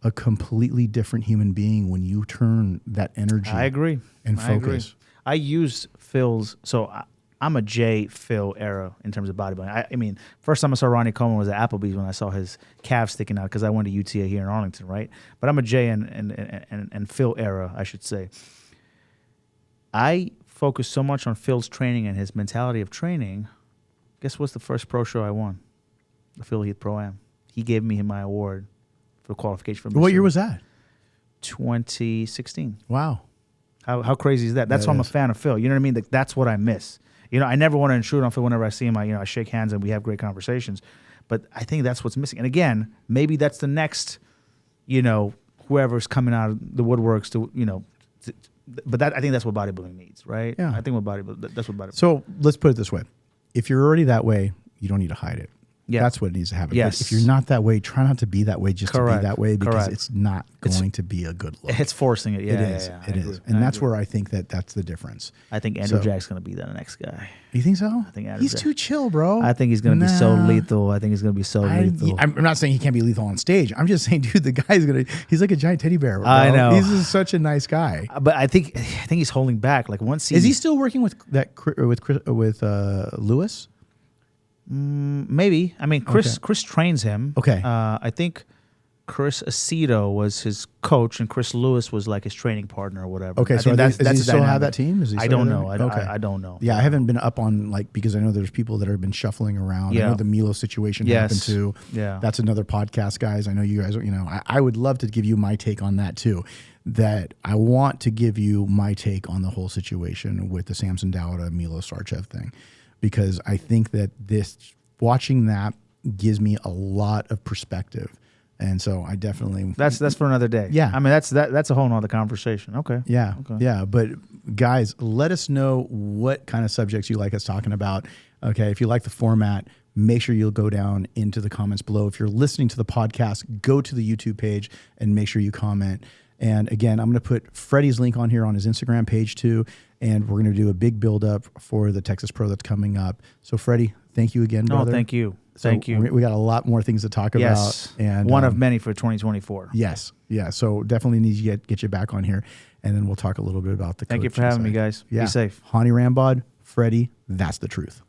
a completely different human being when you turn that energy. I agree. And focus. I used Phil's, so I'm a Jay Phil era in terms of bodybuilding. I mean, first time I saw Ronnie Coleman was at Applebee's when I saw his calves sticking out, because I went to UTA here in Arlington, right? But I'm a Jay and Phil era, I should say. I focused so much on Phil's training and his mentality of training. Guess what's the first pro show I won? The Phil Heath Pro-Am. He gave me my award for qualification for Mr. What year was that? 2016. Wow. How crazy is that? That's why I'm a fan of Phil. You know what I mean? That's what I miss. I never want to intrude on Phil. Whenever I see him, I shake hands and we have great conversations. But I think that's what's missing. And again, maybe that's the next, whoever's coming out of the woodworks but I think that's what bodybuilding needs, right? Yeah. I think that's what bodybuilding. So let's put it this way: if you're already that way, you don't need to hide it. Yeah. That's what needs to happen. Yes. But if you're not that way, try not to be that way just to be that way, because it's not going to be a good look. It's forcing it. Yeah, it is. And that's where I think that's the difference. I think Andrew Jack's going to be the next guy. You think so? I think he's too chill, bro. I think he's going to be so lethal. I think he's going to be so lethal. I'm not saying he can't be lethal on stage. I'm just saying, dude, the guy's he's like a giant teddy bear, bro. I know. He's just such a nice guy. But I think he's holding back. Like once is he still working with Lewis? Maybe. I mean, Chris trains him. Okay. I think Chris Aceto was his coach, and Chris Lewis was like his training partner or whatever. Okay, so does he still have that team? I don't know. I don't know. Yeah, I haven't been up on because I know there's people that have been shuffling around. Yeah. I know the Milo situation happened too. Yeah. That's another podcast, guys. I know you guys, I would love to give you my take on that too. That I want to give you my take on the whole situation with the Samson Dowda, Milo Sarchev thing. Because I think that watching that gives me a lot of perspective. And so I definitely... That's for another day. Yeah. I mean, that's a whole nother conversation. Okay. Yeah. Okay. Yeah. But guys, let us know what kind of subjects you like us talking about. Okay. If you like the format, make sure you'll go down into the comments below. If you're listening to the podcast, go to the YouTube page and make sure you comment. And again, I'm going to put Freddy's link on here on his Instagram page too. And we're going to do a big build up for the Texas Pro that's coming up. So Freddy, thank you again, brother. No, thank you. So thank you. We got a lot more things to talk about. And one of many for 2024. Yes. Yeah. So definitely need to get you back on here. And then we'll talk a little bit about the Thank you for having me, guys. Yeah. Be safe. Hany Rambod, Freddy, that's the truth.